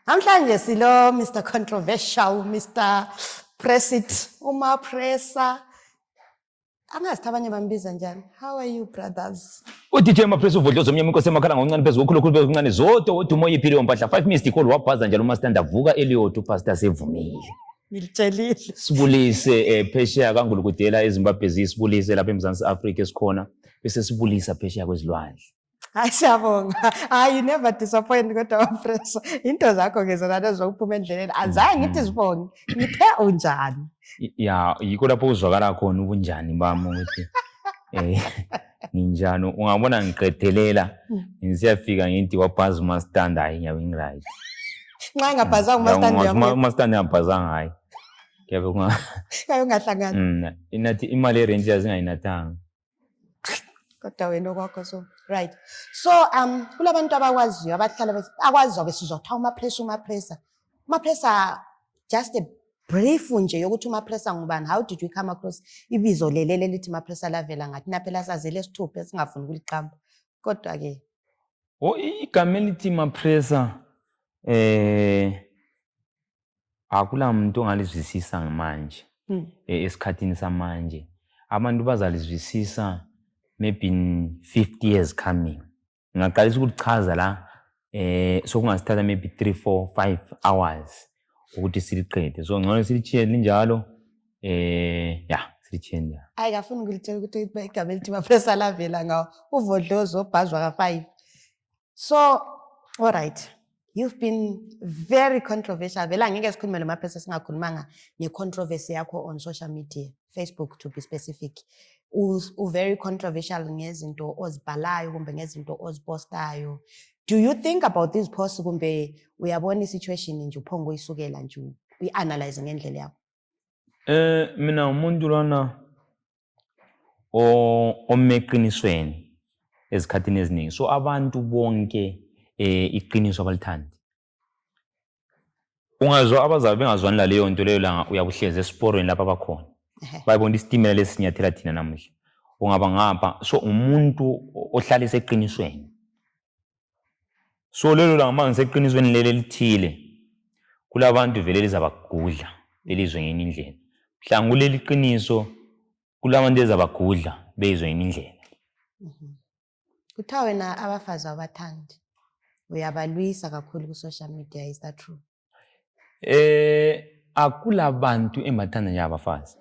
Namhlanje silo Mr. Controversial, Mr. President, Presa. Angazi abanye bambiza njani. How are you, brothers? DJ Mapresa uvodloza omnyama inkosi emakhala ngoncane phezulu okhulukhulu bezincane zoto odumo yiphile mpahla 5 minutes call wabhaza njalo uMaster avuka eliyothu pastor sevumile. Ngilitshelile. Sibulise phesheya kaNgulukudela eZimbabwe zisibulise lapha eMzansi Africa esikhona bese sibulisa phesheya kwezilwandle. Hayi siyabonga. You never disappoint kodwa Mapresa. Into zakho ngezona lezokuphuma endleleni azange ngithi sibonge. Ngithe unjani? Ya yiko lapho uzwakala khona ubunjani bami ukuthi ninjani ungabona ngiqedelela ngisiyafika ngithi wabhaza uMaster hayi nyawe ngiright. Nxa ngabhazanga uMaster uMaster ngiyabhazanga hayi. Kuyabe ungahlangana. Inathi imali eRangers ingayinathanga. Kodwa wena okwakho so right. So kulabantu abakwaziyo abahlala akwaziyo besizotha uMapresa just a brief nje yokuthi uMapresa ngubani. How did you come across ibizo lelele lithi Mapresa lavela ngathi naphela sazele sithuphe singafuni ukuliqamba kodwa ke igama elithi Mapresa akula muntu ongalizwisisa ngamanje esikhathini samanje abantu bazalizwisisa maybe in 50 years coming ngaqalisa ukuchaza la sokungasithatha maybe 3 4 5 hours ukuthi siliqede so ngcono silichiye linjalo silichiye ayikafuni ngilitshela ukuthi igama elithi Mapresa lavela ngawo uvodlozo obhazwa ka5 so all right. You've been very controversial. Vela ngeke sikhulume noMapresa singakhulumanga ngecontroversy yakho on social media, Facebook to be specific. Very controversial ngezinto ozibhalayo kumbe ngezinto ozipostayo. Do you think about these posts kumbe uyabona isituation nje uphongo isukela nje uyianalyze ngendlela yakho? Mina umuntu lana omeqinisweni ezikhathini eziningi. So abantu bonke iqiniso abalithandi. Ungazwa abazabe bengazwani la leyo nto leyo la uyabuhleze esiporweni lapha abakhona. Bayibona isitimela lesinyathela thina namuhla. Ungaba ngapha so umuntu ohlala eseqinisweni. So lelo la manje seqinisweni lele lithile. Kulabantu vele lizabagudla belizwe ngenye indlela. Mhlanga kuleli qiniso kulabantu ezabagudla bezwe ngenye indlela. Kuthiwa wena abafazi abathandi. Uyabalwisa kakhulu ku social media, is that true? Akula bantu emathanda nje abafazi.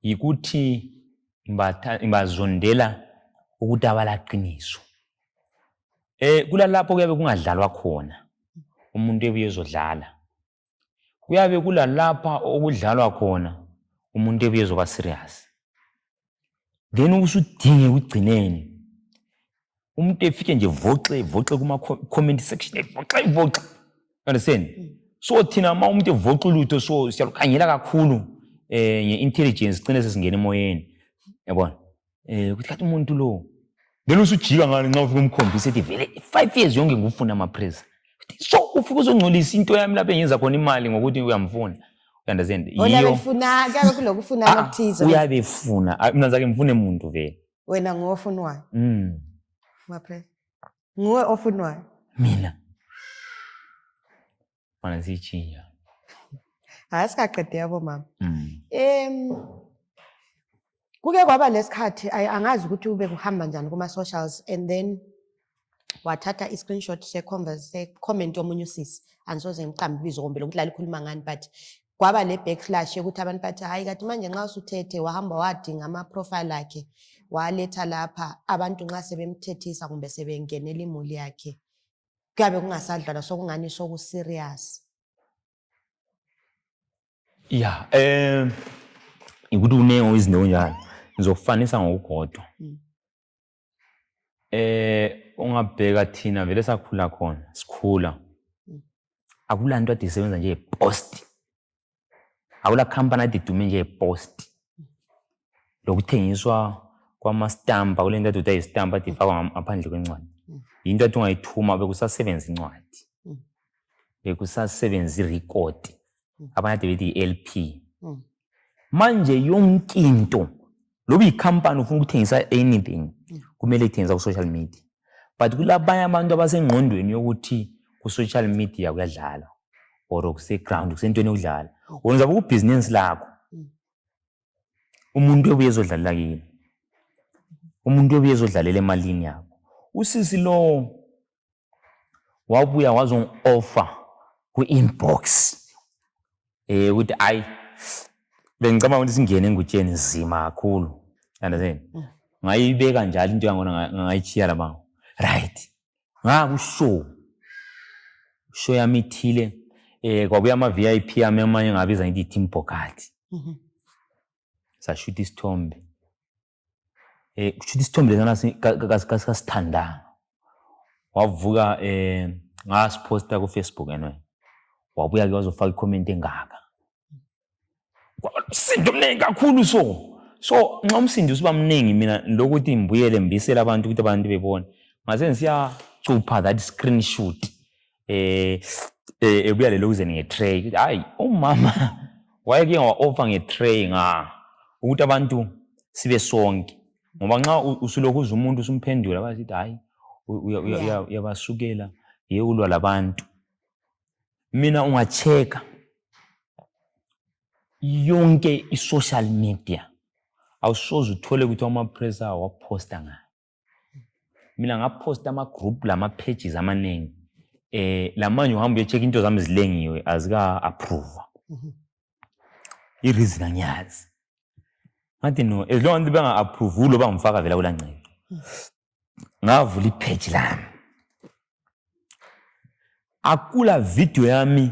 Yikuthi imbazondela ukuthi abalaqiniso. Kula lapho kuyabe kungadlalwa khona. Umuntu ebuye ezodlala. Kuyabe kula lapha okudlalwa khona umuntu ebuye ezoba serious. Then usudinge ugcineni. Umuntu efike nje voxe kuma comment section voxe. Understand? So thina uma umuntu evoxa ulutho so siyalukhangela kakhulu nge-intelligence cine sesingena emoyeni. Yabona? Kuthi kathi umuntu lo ngeke usujika ngani nxa ufika umkhombisa ethi vele 5 years yonke ngufuna Mapresa. So ufika uzongcolisa into yami lapha engenza khona imali ngokuthi uyamfuna. Understand? Wena ufuna ke kulokufuna nokuthiza. Uyabefuna. Mina zake ngifune umuntu vele. Wena ngofunwayo. Mapresa. Nguwe ofunwayo. Mina. Mana sichinja. Asikaqede yabo mama. Kuke kwaba lesikhathi angazi ukuthi ube kuhamba njani kuma socials and then wathatha i-screenshot comment yomunye usisi angisoze ngiqambe ibizo ngombela ukuthi la likhuluma ngani but kwaba le backlash ukuthi abantu bathi hayi kathi manje nxa usuthethe wahamba wadinga ama profile akhe waletha lapha abantu nxa sebemthethisa kumbe sebengenela imuli yakhe kuyabe kungasadlala sokungani soku serious. Ikuthi unengo izinto njalo ngizokufanisa ngokugodwa. Ungabheka thina vele sakhula khona sikhula. Akula nto ade isebenza nje post. Akula company ade idume nje post. Lokuthengiswa kwamastampa kule nto athi istampa ifakwa ngaphandle kwencwadi. Into athi ungayithuma bekusasebenza incwadi. Bekusasebenza irecord. Abanye bethi iLP. Manje yonke into loba icompany ufuna ukuthengisa anything kumele ithengisa ku social media. But kulabanye abantu abasengqondweni yokuthi ku-social media kuyadlala or kuse-ground kusentweni yokudlala wenza kubhizinisi lakho umuntu obuye ezodlalela kini umuntu obuye ezodlalela emalini yakho usisi lo wabuya wazong-offer ku-inbox ukuthi ayi bengicabanga ukuthi singene engutsheni nzima kakhulu understand ngayibeka njalo into yangona ngayichiya labanga right ngakushow yami ithile kwabuya ama-VIP yami amanye ngabiza ngithi i-team bokati sashuta isithombe kushuta isithombe lesana kasithandanga wavuka ngasiposta ku-Facebook anyway wabuya-ke wazofaka i-comment engaka umsindo omningi kakhulu so nxa umsindo usuba mningi mina lokuthi ngibuyele mbisele abantu ukuthi abantu bebone ngase ngisiyacupha that screenshot ebuya lelo kuze nge-tray ukuthi hayi umama wayeke wa-offer nge-tray ukuthi abantu sibe sonke ngoba nxa usulokhu uza umuntu usumphendula bazithi hayi uyabasukela ulwa labantu mina ungacheka yonke i-social media awusoze uthole ukuthi ama-pressa waposta ngayo mina ngaposta ama-group lama-pages amaningi lamanye uhamba uyecheka into zami zilengiwe azika-approve i-reason angiyazi ngathi no as long as benga-approve ulo bangifaka vela kulancela ngavula ipage lami akula video yami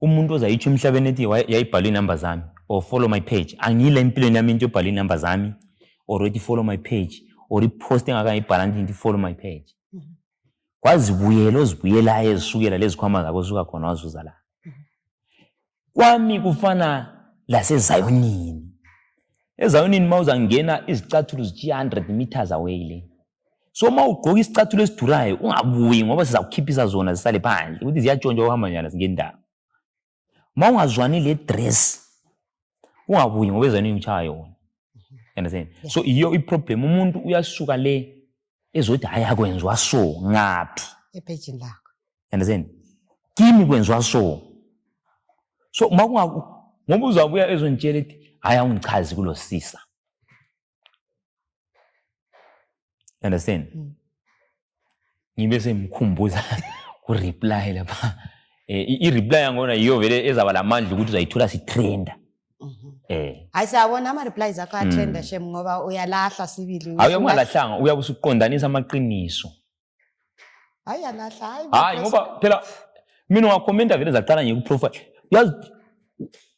umuntu ozayitsho emhlabeni ethi yayibhalwe inamba zami or follow my page angiyile empilweni yami into yobhalwe inamba zami or ethi follow my page or ipost engakayibhala nti follow my page kwazibuyela ozibuyelayo ezisukela lezikhwama zakho suka khona wazuza la kwami kufana lasezayonini ezayonini mawuzangena izicathulo zichiya 100 meters away le so mawugqoka isicathulo esidurayo ungabuyi ngoba sizakukhiphisa zona zisale phandle ukuthi ziyatshontsha ukuhamba njani singendawo mawungazwani le dress ungabuyi ngoba ezayonini uchaya yona understand so iyo iproblem umuntu uyasuka le ezothi hayi akwenzwa so ngaphi epage lakho understand kimi kwenzwa so ngoba uzabuya ezontshela ethi hayi awungichazi kulo sisa understand ngibe semkhumbuza ku-reply lapha i-reply yangona yiyo vele ezaba lamandla ukuthi uzayithola sitrenda hayi siyabona ama-replies akho atrenda shem ngoba uyalahla sibili awuyangalahlanga uyabe usuqondanisa amaqiniso hayi uyalahla hayi ngoba phela mina ungakhomenta vele zaqala ngikuprofile yazi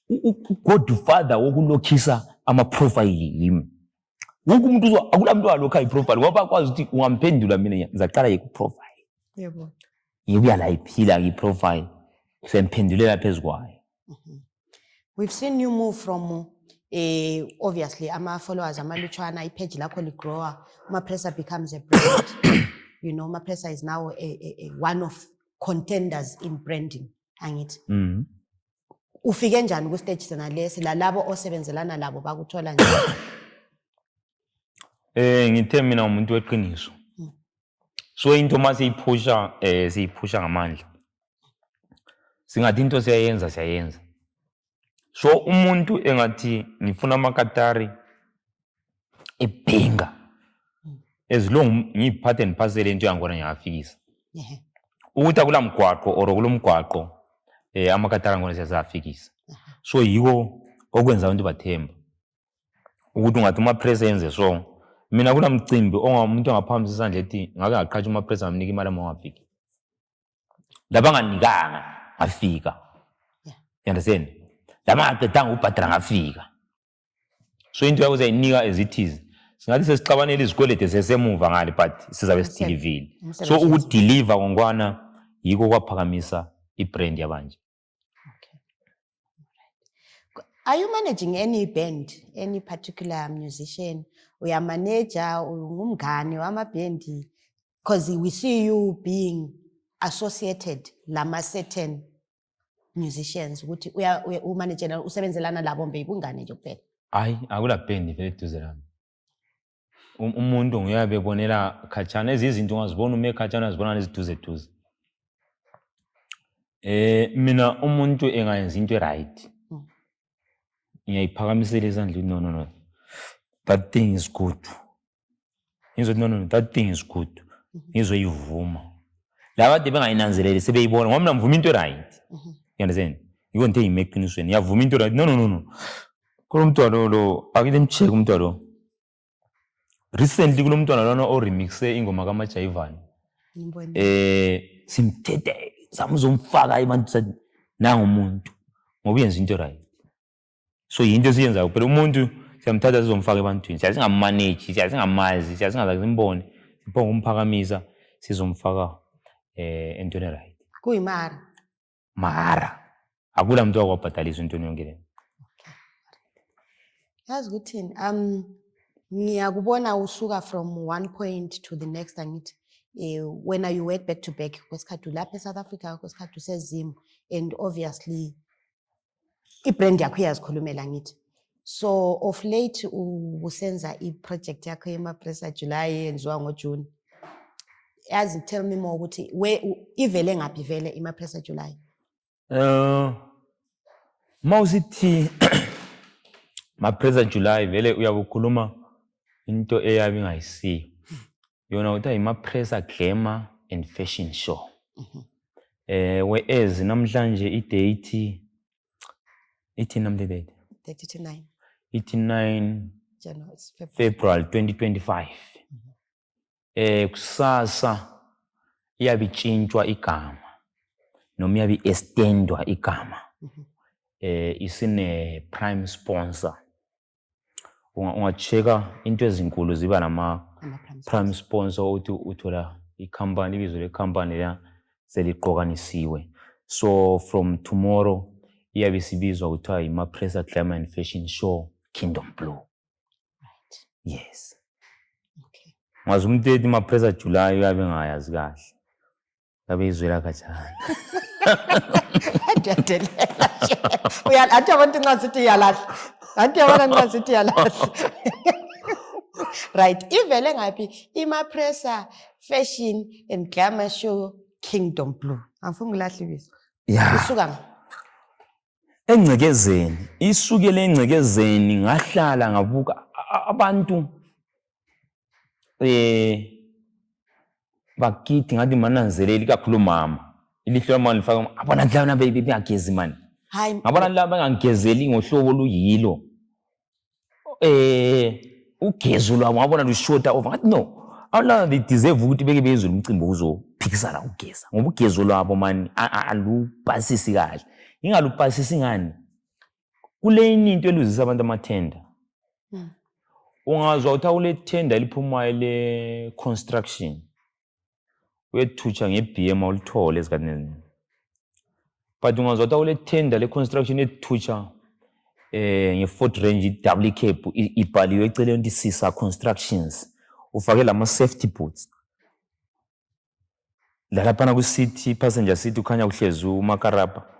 ugodfather wokulokhisa amaprofayili yimi wonke umuntu akula muntu walokha iprofile ngoba kwazi ukuthi ungamphendula mina ngizaqala yikuprofile yebo ngibuya la iphila ngiprofile semphendulela phezu kwayo. We've seen you move from obviously ama-followers amalutshwana ipage lakho ligrower Mapressa becomes a brand. You know, Mapressa is now one of contenders in branding angithi ufike njani ku stage sena lesi lalabo osebenzelana labo bakuthola njani? Ngithe mina umuntu weqiniso so into masiyiphusha siyiphusha ngamandla singathi into siyayenza so umuntu engathi ngifuna amakatari ebhenga as long ngiyiphathe ndiphasele into yangona ngiyafikisa ukuthi akula mgwaqo or kulomgwaqo amakatari angona siyafikisa so yiko okwenza abantu bathemba ukuthi ungathi uMapressa yenze so mina kuna mcimbi ongamuntu ongaphambisa isandla ethi ngake ngaqhatsha uMapressa amnika imali amawafiki laba nganikanga afika you understand lama aqedanga ubhadala ngafika so into yakho uzayinika ezithize singathi sesicabanele izikwelede sesemuva ngale but sizabe sideliver so ukudeliver ngongwana yiko kwaphakamisa ibrand yabanje. Are you managing any band, any particular musician? We are manager, umngane wamabhendi, because we see you being associated lama certain musicians. Ukuthi umanage usebenzelana labo mbe ibungane nje kuphela. Hayi akula band vele eduze lami. Umuntu nguyabe bonela khatshana ezizinto ungazibona ume khatshana uzibona neziduze. Mina umuntu engayenza into right. Ngiyayiphakamisela izandla no. That thing is good. Ngizothi no, that thing is good. Ngizoyivuma. Laba kade bengayinanzeleli sebeyibona ngoba mina ngivuma into right. You understand? Yiko into engimake eqinisweni. Ngiyavuma into right. No. Kulomntwana lo akile mcheck umntwana lo. Recently kulomntwana lona o remixe ingoma kaMajayivani. Simthethe samuzomfaka abantu nanga umuntu ngoba uyenza into right. So yinto esiyenzayo phela umuntu siyamthatha sizomfaka ebantwini. Siyasingamanage, siyasingamazi, siyasingazimbone. Sipho ngomphakamisa sizomfaka entweni right. Kuyimara. Mara. Akula muntu wakwabhadalisa into yonke le. Yazi ukuthini ngiyakubona usuka from one point to the next angithi when you work back to back kwesikhathi lapha eSouth Africa kwesikhathi usezimo and obviously ibrand yakho iyazikhulumela ngithi so of late usenza iproject yakho yeMapressa July yenziwa ngoJune yazi tell me more ukuthi ivele ngaphi vele iMapressa July mawusithi Mapressa July vele uyabukhuluma into eyabi ngayisiyo yona uthi iMapressa Glamour and Fashion Show whereas namhlanje idate ithi namhle date 39 January February 2025 kusasa iyabitshintshwa igama noma iyabi extendwa igama isine prime sponsor ungacheka into ezinkulu ziba nama prime sponsor uthi uthola icompany ibizo lecompany la seliqokanisiwe so from tomorrow iyabe sibizwa kuthiwa iMapressa Glamour and Fashion Show Kingdom Blue. Right. Yes. Okay. Ngazi umuntu ethi iMapressa July uyabe ngayazi kahle. Yabe izwela kanjani. Athi abantu ngasithi yalahla. Athi abantu ngasithi yalahla. Right. Ivele ngaphi iMapressa Fashion and Glamour Show Kingdom Blue. Angifuni ngilahla ibizo. Yeah. Isuka ngaphi? Engcekezeni isukele engcekezeni ngahlala ngabuka abantu bakithi ngathi mananzeleli kakhulu mama ilihlo lami lifaka abona ndlana beyagezi mani hayi ngabona la bangangezeli ngohlobo luyilo ugezo lwabo ngabona lushota over ngathi no awula they deserve ukuthi beke bezwe umcimbi uzophikisana ugeza ngoba ugezo lwabo mani alupasisi kahle ingalupasisi ngani kule into eluzisa abantu amathenda ungazwa uthi awule tender liphumayo le construction wethutsha ngeBM awulithole esikhathini but ungazwa uthi awule tender le construction ethutsha ngeFort Range double cab ibhaliwe eceleni ukuthi Sisa Constructions ufake lama safety boots la lapha ku city passenger seat ukhanya kuhlezi uMakarapa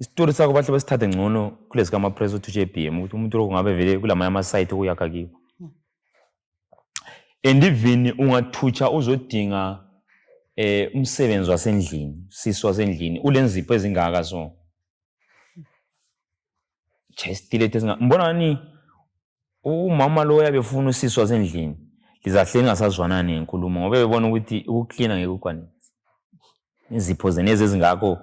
istory sakho bahle basithathe ngcono kulezi kaMapressa uthutshe eBM ukuthi umuntu lo kungabe vele kulamanye ama site okuyakha kiwo and even ungathutsha uzodinga umsebenzi wasendlini sisi wasendlini ulenzipho ezingaka so chestilete zinga mbonani umama lo yabefuna usisi wasendlini lizahle ngasazwanani ngenkulumo ngoba bebona ukuthi ukucleana ngekukwanisi izipho zeneze ezingakho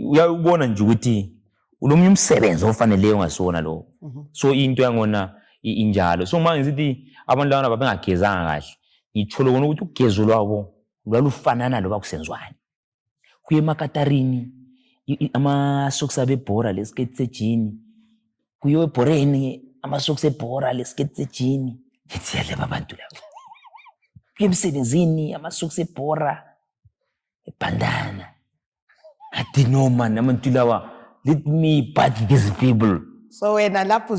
uyabona nje ukuthi ulomnye umsebenzi ofanele ungasona lo so into yangona injalo so manje ngithi abantu lana babengagezanga kahle ngitholo kona ukuthi ugezo lwabo lwalufanana loba kusenzwani kuye emakatarini ama socks abebhora lesiketi sejini kuye ebhoreni ama socks ebhora lesiketi sejini ngiyadle abantu labo kuye emsebenzini ama socks ebhora ebandana ati no man abantu lawa let me part these people so wena lapho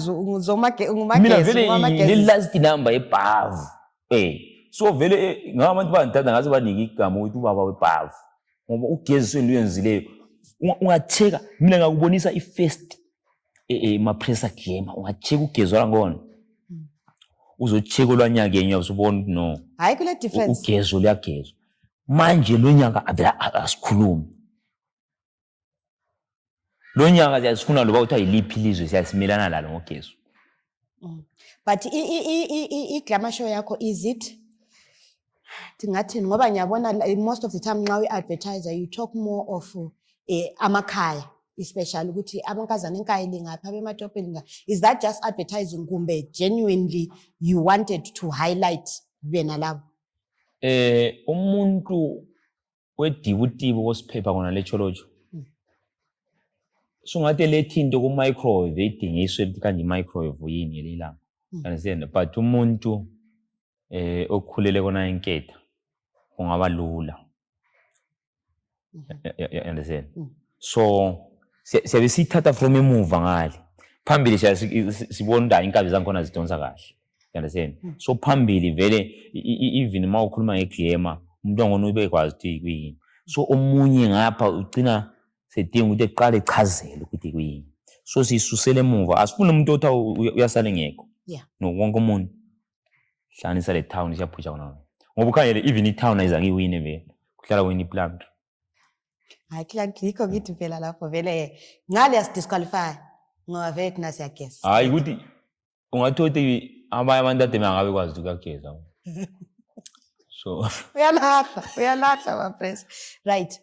mina vele le last number ebhavu so vele ngabantu bantatha ngaze banika igama ukuthi ubaba webhavu ngoba ugezisweni luyenzileyo ungacheka mina ngakubonisa ifirst Mapressa Glamour ungacheka ugezwa ngona uzocheka olwanyakenye usubona no hayi kule difference ugezo luyagezwa manje lo nyaka asikhulumi lo nyaka siyasifuna loba kuthiwa yiliphi ilizwe siyasimelana lalo ngogezo. But i-glamour show yakho, is it ndingathini ngoba ngiyabona most of the time nxa we-advertiser you talk more of amakhaya, especially ukuthi amankazana enkaya lingaphi abematopeni ngaphi. Is that just advertising kumbe genuinely you wanted to highlight bena labo? Umuntu wedibutibo kosiphepha kona lecholojo sungathi lethi into ku microwave idingiswe ukuthi kanje microwave yini lelanga. Understand? But umuntu okhulele kona enketha kungaba lula. Understand? So siyabe sithatha from emuva ngale phambili sibona inkabi zankhona zidonsa kahle. Understand? So phambili vele even uma ukhuluma ngeglamour umuntu angona ubekwazi ukuthi kuyini. So omunye ngapha ugcina sedinga ukuthi eqale echazele ukuthi kuyini. So sisusele emuva asifuna umuntu othi uyasale ngekho. No wonke umuntu hlanisa le town siyaphusha kona. Ngoba ukhangele even i-town ayizange iwine vele kuhlala wena iplant. Hayi Clark yikho ngithi phela lapho vele ngale yasidisqualify ngoba vele thina siyageza. Hayi ukuthi ungathothi abanye abantu ade bangabekwazi ukugeza. So uyalahla my friends. Right.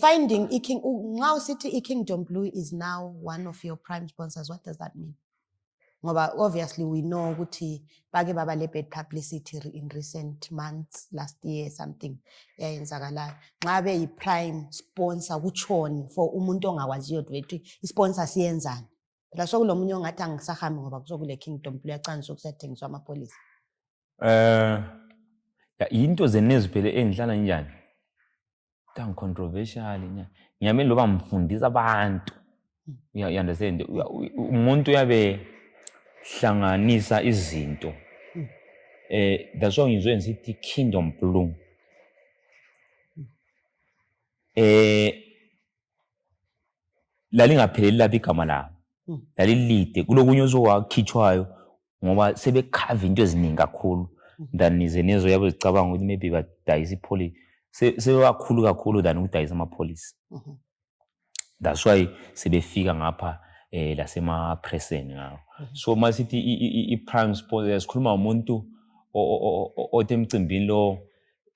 Finding King now City Kingdom Blue is now one of your prime sponsors. What does that mean? Ngoba obviously we know ukuthi bake baba le bad publicity in recent months, last year something yayenzakala. Ngabe yi prime sponsor kuchoni for umuntu ongakwaziyo ukuthi isponsor siyenzani. Phela sokulomunye ongathi angisahambi ngoba kusokule Kingdom Blue yacanisa ukusathengiswa amapolice. Into zenezi phela engihlala njani. Tang controversial nya. Ngiyamele loba mfundisa abantu. You understand? Umuntu yabe hlanganisa izinto. That's why ngizwe ngithi Kingdom Blue. Lalingapheleli lapha igama la. Lalilide kulokunye ozowakhithwayo ngoba sebekhava into eziningi kakhulu than izenezo yabo zicabanga ukuthi maybe badayisa ipolice sebewakhulu than ukudayisa amapolice. That's why sebefika ngapha lasema preseni ngawo. So masithi i-prime sponsor sikhuluma umuntu othe emcimbini lo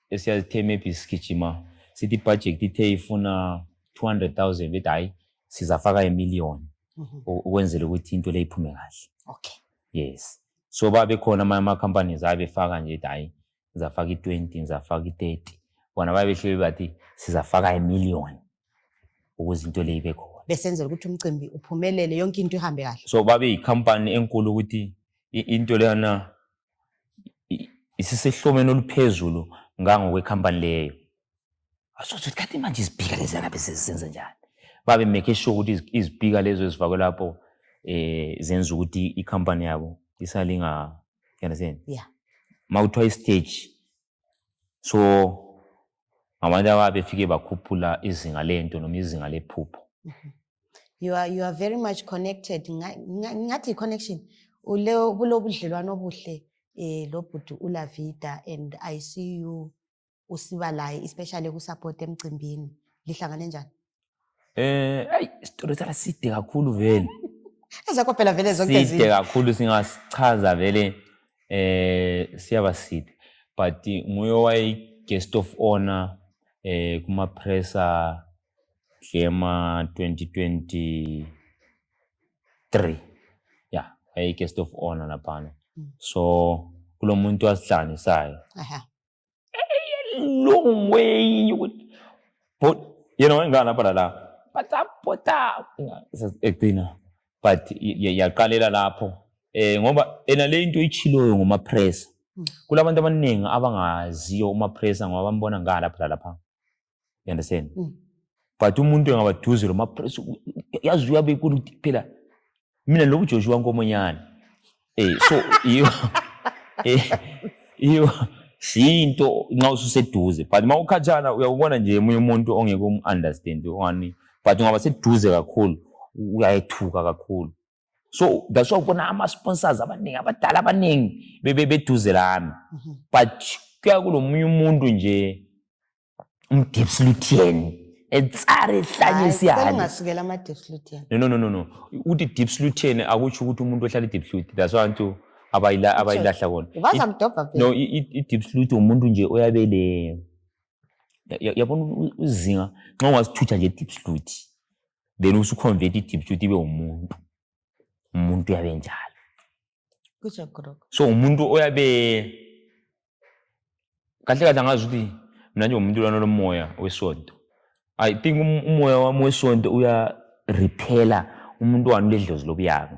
esiyazithe maybe sigijima sithi budget ithe ifuna 200,000 bethi hayi sizafaka 1,000,000 ukwenzela ukuthi into le iphume kahle. Okay. Yes. So babe khona ama companies abefaka nje hayi sizafaka i20 sizafaka i30 bona babehleli bathi sizafaka 1,000,000 ukuze into le ibe khona. Besenzela ukuthi umcimbi uphumelele yonke into ihambe kahle. So babe icompany enkulu ukuthi into leyana isisehlomeni oluphezulu ngangokwe company leyo. Asothi kathi manje izibhika lezana bese sisenza njani. Babe make sure ukuthi izibhika lezo ezifakwe lapho zenza ukuthi icompany yabo isalinga, you understand? Yeah. Mawuthiwa stage. So abantu abafike bakhuphula izinga lento noma izinga lephupho. You are very much connected. Ngathi connection ulo budlelwano obuhle lo bhuti uLavida, and I see you usibalayi especially ku support emcimbini. Lihlangane njani? Ay story sala side kakhulu vele. Ezakho phela vele zonke izinto. Side kakhulu singasichaza vele siyabaside. But nguye wayi guest of honor kuma pressa Glamour 2023. Yeah, wayi guest of honor lapha. So kulo muntu wasihlanisayo. Long way but you know ngana lapha la. Pota egcina but yaqalela lapho ngoba ena le into ichiloyo ngoma press kulabantu abaningi abangaziyo uma press ngoba bambona ngala lapha. You understand? But umuntu engabaduze lo ma press yazi uyabe ukuthi phela mina lo Joshua Nkomonyane so iyo into nxa ususeduze but mawukhatshana uyabona nje umunye umuntu ongeke understand wani. But ungaba seduze kakhulu uyayethuka kakhulu. So that's why ubona ama sponsors abaningi abadala abaningi beduze lami. But kuya kulomunye umuntu nje umDipsluthian etsare hlanye Hayi, cela siyale. ungasukela ama-deep sleuth yena. No. Uthi deep sleuth yena akutsho ukuthi umuntu ohlala i-deep sleuth. That's why abantu abayilahla kona. Bazamdobha phela. No, i-deep sleuth umuntu nje oyabele yabona uzinga nxa ungasithutha nje deep sleuth then usuconvert i-deep sleuth ibe umuntu uyabe njalo. Kutsho khonokho. So umuntu oyabe kahle angazi ukuthi mina nje umuntu lwana lomoya wesonto. I think umoya wami wesonto uya repella umuntu wanuledlozi lobuyanga.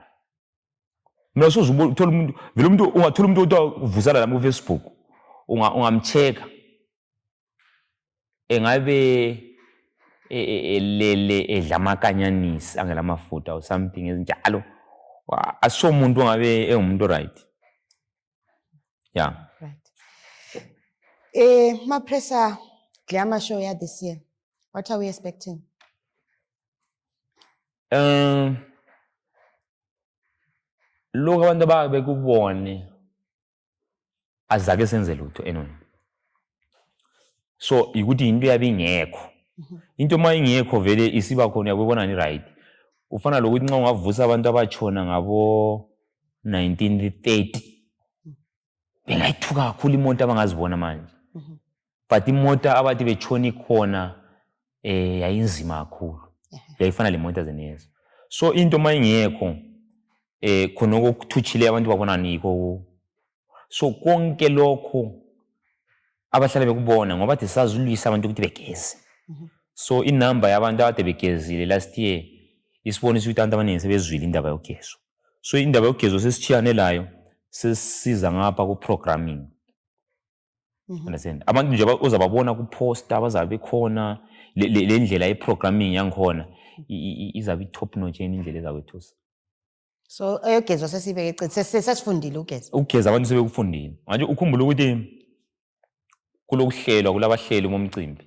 Mina sozuthola umuntu vele umuntu ungathola umuntu ovusala la ku Facebook ungamcheka engabe lele edla amakanyanisi angela mafutha or something ezinjalo. Aso umuntu ongabe engumuntu right. Yeah. Right. Mapresa Glamour show ya this year. What are we expecting? Lokho abantu ababekubone azake senze lutho enona. So ukuthi into yabe ingekho. Into mayingekho vele isiba khona yakubona ni right. Ufana lokuthi nxa ungavusa abantu abachona ngabo 1930 bengayithuka kakhulu imoto abangazibona manje. But imoto abathi bechoni khona yayinzima kakhulu. Yayifana le moto zenezo. So into mayingekho khona okuthuchile abantu babona nikho. So konke lokho abahlale bekubona ngoba bathi sazulisa abantu ukuthi begeze. So inamba yabantu abade begezile last year isibonisa ukuthi abantu abaningi sebezwile indaba yogezo. So indaba yogezo sesichanelayo sesiza ngapha ku programming. Understand? Abantu nje uzababona ku poster abazabe khona le ndlela ye programming yangikhona izabe top notch indlela ezakwethusa. So eyogezo sesibeke sesifundile ugeza. Ugeza abantu sebekufundile. Manje ukhumbula ukuthi kulokuhlelwa kulabahleli momcimbi.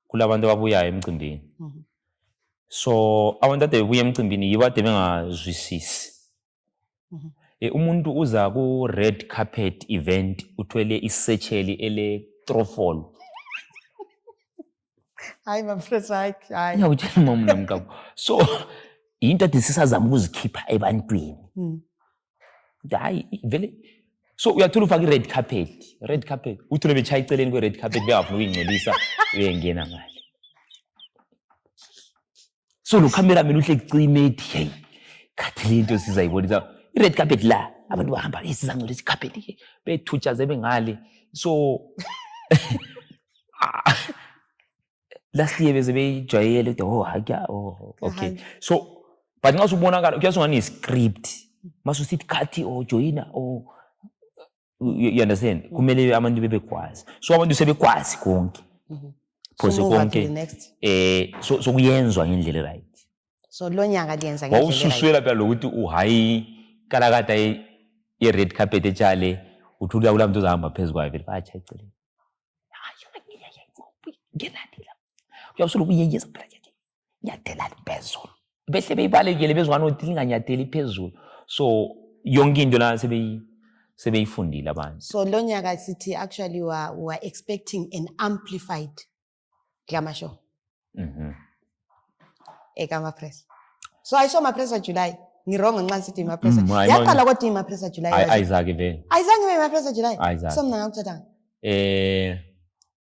Kulabantu ababuyayo emcimbini. So abantu ade bebuya emcimbini yibo ade bengazwisisi. Umuntu uza ku red carpet event uthwele isetsheli electrofol. Hayi Mapresa hayi. Ngiyakutshela mama nomqabo. So into ade sisazama ukuzikhipha ebantwini. Hayi vele so uyathola ufaka i-red carpet. Red carpet uthole bechaya iceleni kwe-red carpet beyafuna ukuyingcolisa uyengena ngale. So lo cameraman uhle kucime ethi hey kathi lento sizayibonisa i-red carpet la abantu bahamba isizangcolisa i-carpet bethutshaze bengale. So last year beze bejwayele ukuthi okay. So but nxa usubonakala kuyasungani script masusithi khathi joina you understand kumele abantu bebekwazi. So abantu sebekwazi konke. Phose konke so kuyenzwa ngendlela right. So lo nyaka liyenza ngendlela right. Wawususwela phela lokuthi uhayi kalakata ye-red carpet etshale uthula kulamntu ozahamba phezukwayo vele bayatsha eceleni. Ngelandela uyawusolo kuyeyeza phela nyathela phezulu behle beyibalekele bezwana ukuthi linganyatheli phezulu. So yonke into la sebeyifundile abantu. So lo nyaka sithi actually we are expecting an amplified Glamour show. Eka Mapresa. So I saw Mapresa July. Ngirong nxa sithi Mapresa. Yaqala kodwa Mapresa July. Ayizake vele. Ayizange be Mapresa July. Ayizake. So mina ngakuthathanga.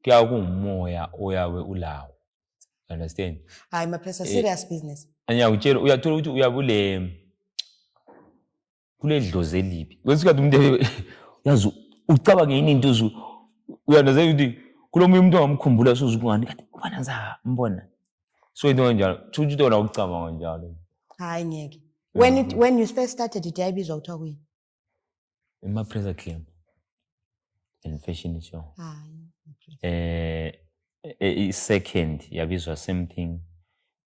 Kuya kumoya oyawe ulawo. Understand? Hayi Mapresa serious business. Anyakutshela uyathola ukuthi uyabule kule dlozi elibi. Kwesikhathi umuntu yazi ucabanga yini into uyandaze ukuthi kulomunye umuntu ongamkhumbula sozukungani kanti ubana nza mbona. So into kanjalo thuthi utona ukucabanga njalo. Hayi ngeke. When you first started it yayibizwa kuthiwa kuyini? Mapresa Claim and fashion show. Hayi. Second yabizwa same thing.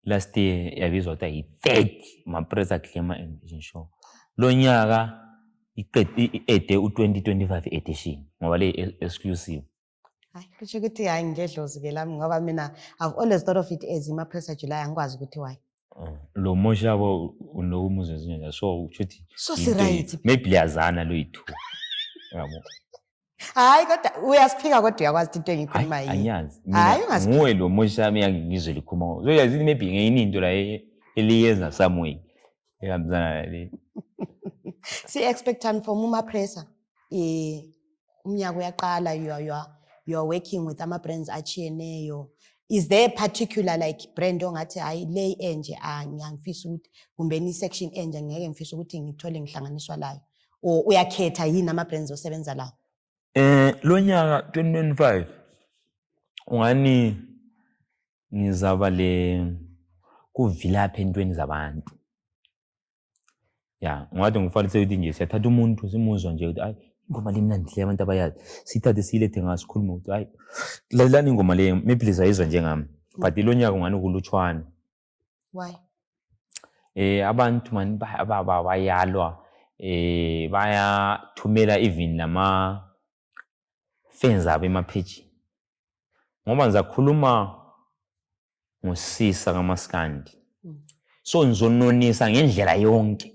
Last year yabizwa ukuthi yi-third Mapresa Claim and fashion show. Lo nyaka iqede u2025 edition ngoba le exclusive. Hayi kusho ukuthi hayi ngedlozi ke lami ngoba mina I've always thought of it as Mapresa July angikwazi ukuthi why. Lo moshabo unokumuzwe nje so uthi So si right. Maybe liyazana lo yithi. Yabo. Hayi kodwa uyasiphika kodwa uyakwazi into engikhuluma Hayi, yini. anyazi. Hayi Mina ungasiphika. nguwe lo mosha mina ngizwe likhuluma. So yazi maybe ngeyini into la eliyenza somewhere. Ehambisana nale. Si-expectani from uMapressa. Umnyaka uyaqala, you are working with ama-brands achiyeneyo. Is there a particular like brand ongathi hayi le enje ngiyangifisa ukuthi kumbeni section enje ngeke ngifisa ukuthi ngithole ngihlanganiswa layo, or uyakhetha yini ama-brands osebenza lawo? Lo nyaka 2025 ungani ngizaba kuvilapha entweni zabantu. Ya, ngathi ngifanele ukuthi nje siyathatha umuntu simuzwa nje ukuthi hayi ingoma le mnandi le abantu abayazi. Sithathe silethe ngasikhuluma ukuthi hayi lalana ingoma le maybe lizayizwa njengami. But lo nyaka ungani kulutshwana. Why? Abantu mani bayalwa bayathumela even nama fans abo emapage. Ngoba ngizakhuluma ngosisa kaMaskandi. So ngizononisa ngendlela yonke.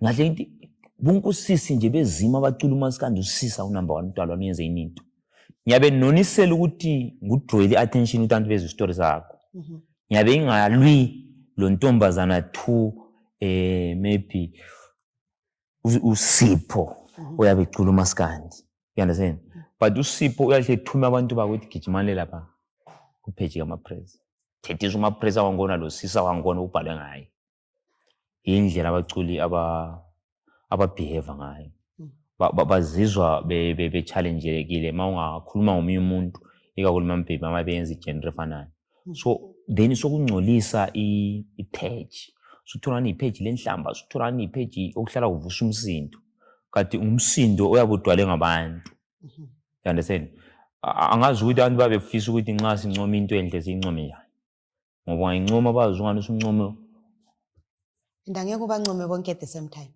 Ngahle ngithi bonke usisi nje bezima abacula uMaskandi usisa unumber 1 uDalwa uyenze into. Ngiyabe nonisela ukuthi ngudrawele attention ukuthi abantu bezwe story zakho. Ngiyabe ingalwi lo ntombazana 2 maybe uSipho uyabe ecula uMaskandi. You understand? But uSipho uyahle ethuma abantu bakuthi gijimane lapha kupage kaMapressa. Thethisa uMapressa wangona lo sisa wangona ubhalwe ngaye. Indlela abaculi ababehave ngayo. Bazizwa be challengekile mawungakhuluma ngomunye umuntu ikakhuluma mbhebe amabenza igender efanayo. So then sokungcolisa ipage. Suthola ipage lenhlamba, suthola ipage okuhlala kuvusa umsindo. Kanti umsindo oyabudwale ngabantu. You understand? Angazi ukuthi abantu babefisa ukuthi nxa sincoma into enhle siyincome njani. Ngoba ngincoma bazungana usuncoma. Ndangeke ubancome bonke at the same time.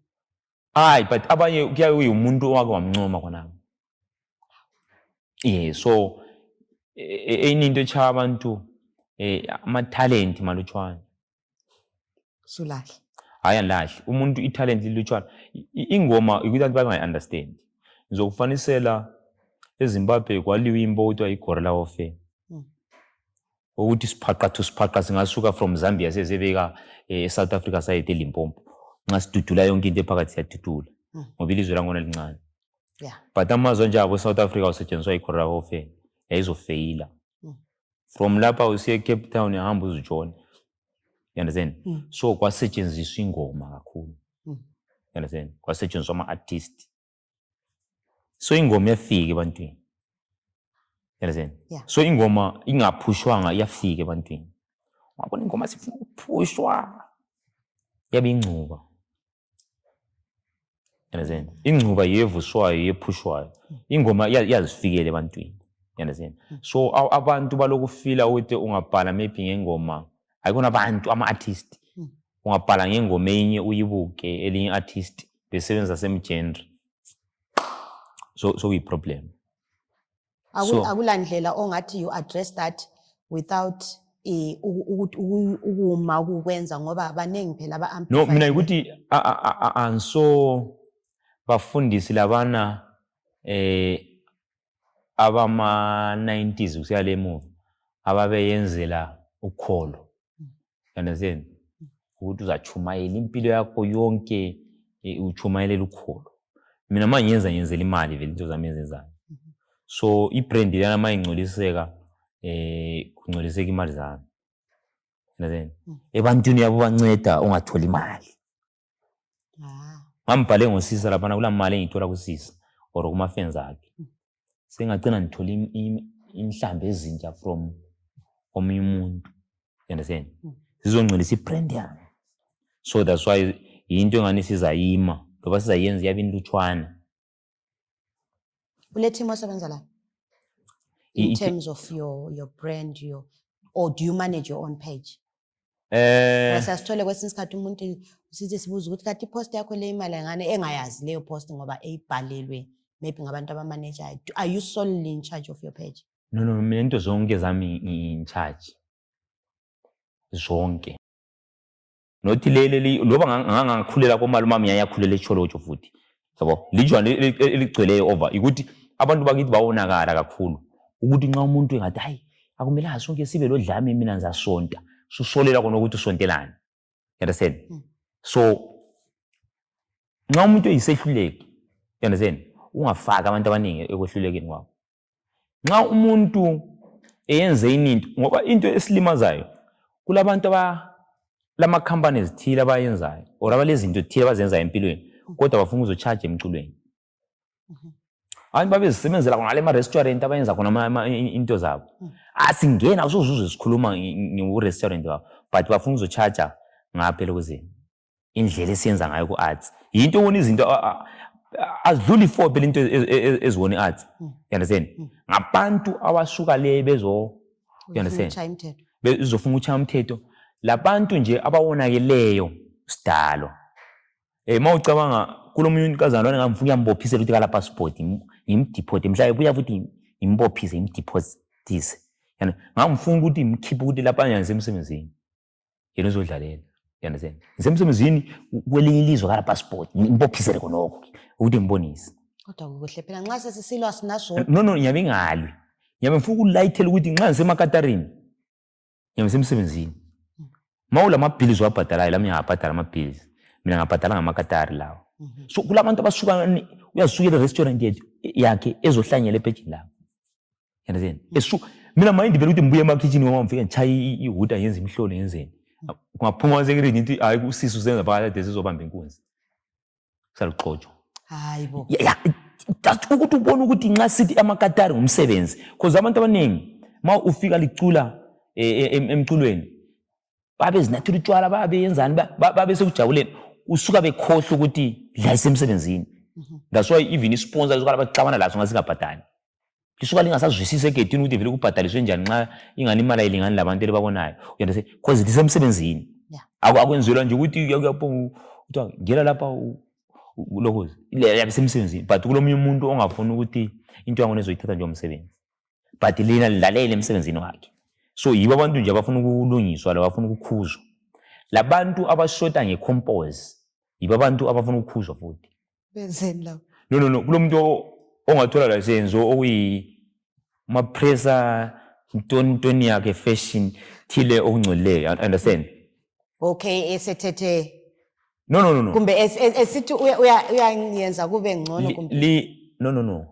Hayi, but abanye kuyaye umuntu owake wamncoma khona. So enye into echa abantu ama talent malutshwana. Sulahle. Hayi alahle. Umuntu italent lilutshwana. Ingoma ukuthi abantu bangayi understand. Ngizokufanisela eZimbabwe kwaliwa imboto ayigorilla ofe. Ukuthi siphaqa singasuka from Zambia sezebeka eSouth Africa side eLimpopo. Nxa sidudula yonke into ephakathi siyadudula. Ngoba ilizwe langona lincane. Yeah. But amazwe njalo eSouth Africa usetshenziswa igorilla ofe. Yayizofeyila. From lapha usiye eCape Town ehamba uzijona. You understand? So kwasetshenziswa ingoma kakhulu. You understand? Kwasetshenziswa ama-artist. So ingoma yafika ebantwini. You understand? Yeah. So ingoma ingaphushwanga iyafika ebantwini. Wabona ingoma sifuna ukuphushwa. Yabe ingcuba. You understand? Ingcuba yevuswayo yephushwayo. Ingoma yazifikele ebantwini. You understand? So abantu balokufila ukuthi ungabhala maybe ngengoma ayikona abantu ama-artist. Ungabhala ngengoma enye uyibuke elinye artist besebenza same genre. So kuyi-problem. Akulandlela ongathi you address that without ukuma ukwenza ngoba abanengi phela aba-amplify. No, mina ukuthi anso bafundisi labana abama-90s kusiya le movie ababeyenzela ukholo. You understand? Ukuthi uzachumayela impilo yakho yonke uchumayelela ukholo. Mina manje ngiyenzela imali vele into zami ezenzayo. So ibrand lana mayingcoliseka kungcoliseka imali zami. You understand? Ebantwini yabo banceda ungathola imali. Ngambhale ngosisa lapha kula mali engithola kusisa or kuma fans akhe. Sengagcina ngithola inhlambe ezintsha from omunye umuntu. You understand? Sizongcolisa ibrand yami. So that's why into engani sizayima ngoba sizayenza yabe inlutshwana. Ule team osebenza la? In terms of your brand, or do you manage your own page? Sasithole kwesinye isikhathi umuntu usithi sibuza ukuthi kanti ipost yakho le imali ngane engayazi leyo post ngoba eyibhalelwe maybe ngabantu abamanager. Are you solely in charge of your page? No, mina into zonke zami in charge. Zonke. Nothi leli loba ngangakhulela komali mami yayakhulela eCholotsho futhi. Yabo, literally eligcweleyo over ukuthi abantu bakithi bawonakala kakhulu ukuthi nxa umuntu engathi hayi akumelanga sonke sibe lodlame mina ngizasonta susolela kona ukuthi usontelane. You understand? So nxa umuntu eyisehluleki, you understand, ungafaka abantu abaningi ekwehlulekeni kwabo. Nxa umuntu eyenze into ngoba into esilimazayo kulabantu lama companies thile abayenzayo or abalezinto thile abazenza empilweni kodwa bafuna ukuzocharge emculweni. Abantu babezisebenzela khona le restaurant abayenza khona into zabo. Asingena awusozuze sikhuluma nge-restaurant wabo but bafuna ukuzocharge ngaphela kwezini indlela esiyenza ngayo ku-arts. Yinto ubona izinto azidluli 4 phela into ezibona i-arts. You understand? Ngabantu abasuka le bezo, you understand, bezofuna ukuchaya umthetho. Labantu nje abawonakeleyo sidalo. Mawucabanga kulomunye unkazana lona ngamfuna uyambophisela ukuthi kala passport ngimdeport mhla ebuya futhi ngimbophise ngimdeportise. Yani ngamfuna ukuthi imkhiphe ukuthi lapha ngisemsebenzini. Yena uzodlalela. You understand? Ngisemsebenzini kwelinye ilizwe kala passport ngimbophisele khonokho ukuthi ngibonise. Kodwa kuhle phela nxa sesisilwa sinazo. No ngiyabe ngalwi. Ngiyabe mfuna ukulayithela ukuthi nxa ngisemakatarini ngiyabe semsebenzini. Mawula amabhills wabhadalayo lami ngiyabhadala amabhills. Mina ngabhadala ngamakatari lawo. So kulabantu abasuka uyasukela restaurant yethu yakhe ezohlanyela epejini lawo. You understand? Mina mind vele ukuthi mbuye emakitchen ngoba ngifika ngichaya ihuda yenza imhlolo yenzeni. Kungaphuma sekiredi ngithi hayi kusisi uzenza phakathi desizobamba inkunzi. Saluxotsho. Hayibo. Just ukuthi ubone ukuthi nxa sithi amakatari ngumsebenzi because abantu abaningi ma ufika licula emculweni babe zinathula utshwala babe yenzani babe sekujabuleni usuka bekhohle ukuthi la isemsebenzini. That's why even isponsor usuka abaxabana laso ngasingabhadali. Lisuka lingasazwisisa egedini ukuthi vele kubhadaliswe njani nxa ingani imali ayilingani labantu elibabonayo. Uyandase because lisemsebenzini. Akwenzelwa nje ukuthi uyapho uthi ngela lapha lokhozi yabe semsebenzini but kulomunye umuntu ongafuni ukuthi into yangone ezoyithatha nje umsebenzi. But lina lilalele emsebenzini wakhe. So yibo abantu nje abafuna ukulungiswa labafuna ukukhuzwa. Labantu abashota ngecompose yibo abantu abafuna ukukhuzwa futhi. Benzeni lapho? No kulomuntu ongathola license okuyi mapressa ntoni yakhe fashion thile okungcolileyo. Understand? Okay, esethethe. No. Kumbe esithi uyanyenza kube ngcono kumbe. No.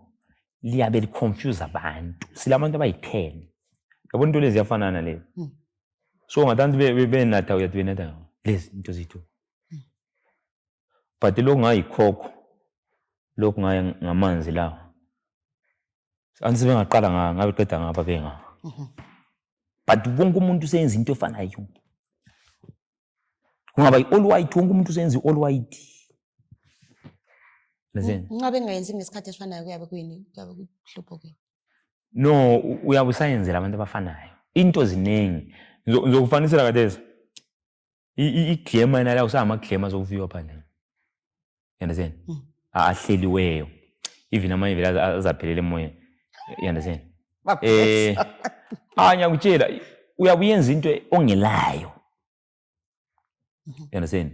Liyabe liconfuse abantu. Silabantu abayi10. Yabona into lezi yafanana lezi. So ngabantu benatha uyathi benatha lezi into zithu. But lokho ngayikhokho. Lokho ngamanzi lawo. Anise bengaqala ngabe qeda ngapha benga. But wonke umuntu usenza into efanayo. Kungaba all white wonke umuntu usenza all white. Listen. Ngabe ngayenzi ngesikhathi esifanayo kuyabe kuyini? Kuyabe kuhlupho ke. No, uyabusayenzela abantu abafanayo. Into zinengi. Ngizokufanisela kadeza. Iglamour nala usama glamour zokufika phandle. You understand? Ahleliweyo. Even amanye vele azaphelele emoya. You understand? Ngiyakutshela uyabuyenza into ongelayo. You understand?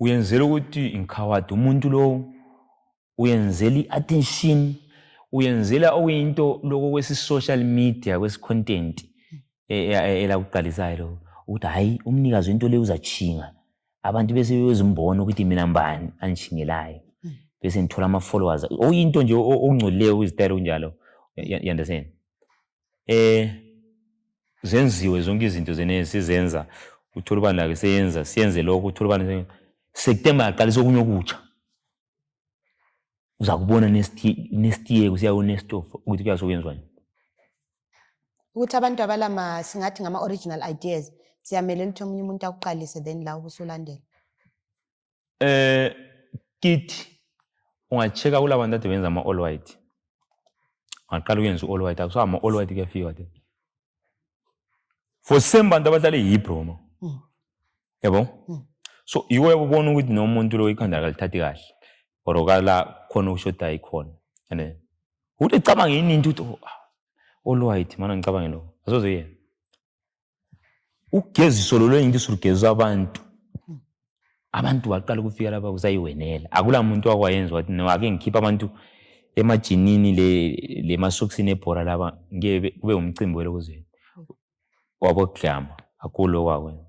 Uyenzela ukuthi inkhawadi umuntu lo uyenzela iattention, uyenzela okuyinto lokho kwesi social media kwesi content elakuqalisayo lo ukuthi hayi umnikazi wento le uzachinga abantu bese beyozimbona ukuthi mina mbani anchingelayo bese ngithola ama followers okuyinto nje okungcolileyo ukuzitayela kunjalo. You understand? Zenziwe zonke izinto zenezi sizenza uthola ubani la seyenza siyenze lokho uthola ubani September yaqalisa okunye okutsha. Uzakubona next year kusiya next of ukuthi kuyasokwenziwa nje. Ukuthi abantu abalama singathi ngama original ideas siyamele ukuthi omunye umuntu akuqalise then la ubusulandela. Kithi ungacheka kulabantu ade benza ama all white. Ungaqala uyenza all white akusawa ama all white kuyafika ke. For sembantu abahlale yibro ma. Yabo? So iwe ubona ukuthi nomuntu lo ikhanda akalithathi kahle. Orokala khona ushoda ikhona. Yane. Uthi cabanga yini into uthi all white mana ngicabanga lo. Asoze yena. Ugeziso lo into surugeza abantu. abantu baqala ukufika lapha kusayiwenela akula muntu wakwayenza wathi no ake ngikhipha abantu emajinini le masokisini ebhora laba ngeke kube umcimbi welokuzweni waboklama akulo kwakwenza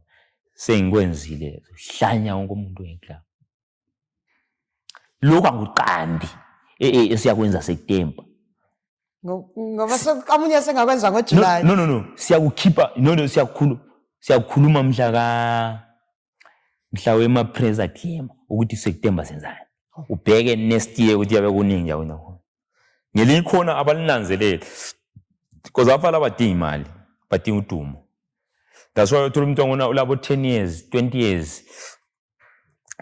sengikwenzile hlanya wonke umuntu weklama lokho anguqambi esiyakwenza September ngoba amunye sengakwenza ngoJuly. No siyakukhipha siyakhuluma mhla wema-press claim ukuthi September senzani ubheke next year ukuthi yabe kuningi nje wena khona ngelinye khona abalinanzelele because abafana badinga imali badinga udumo. That's why uthola umuntu ongona ulabo 10 years 20 years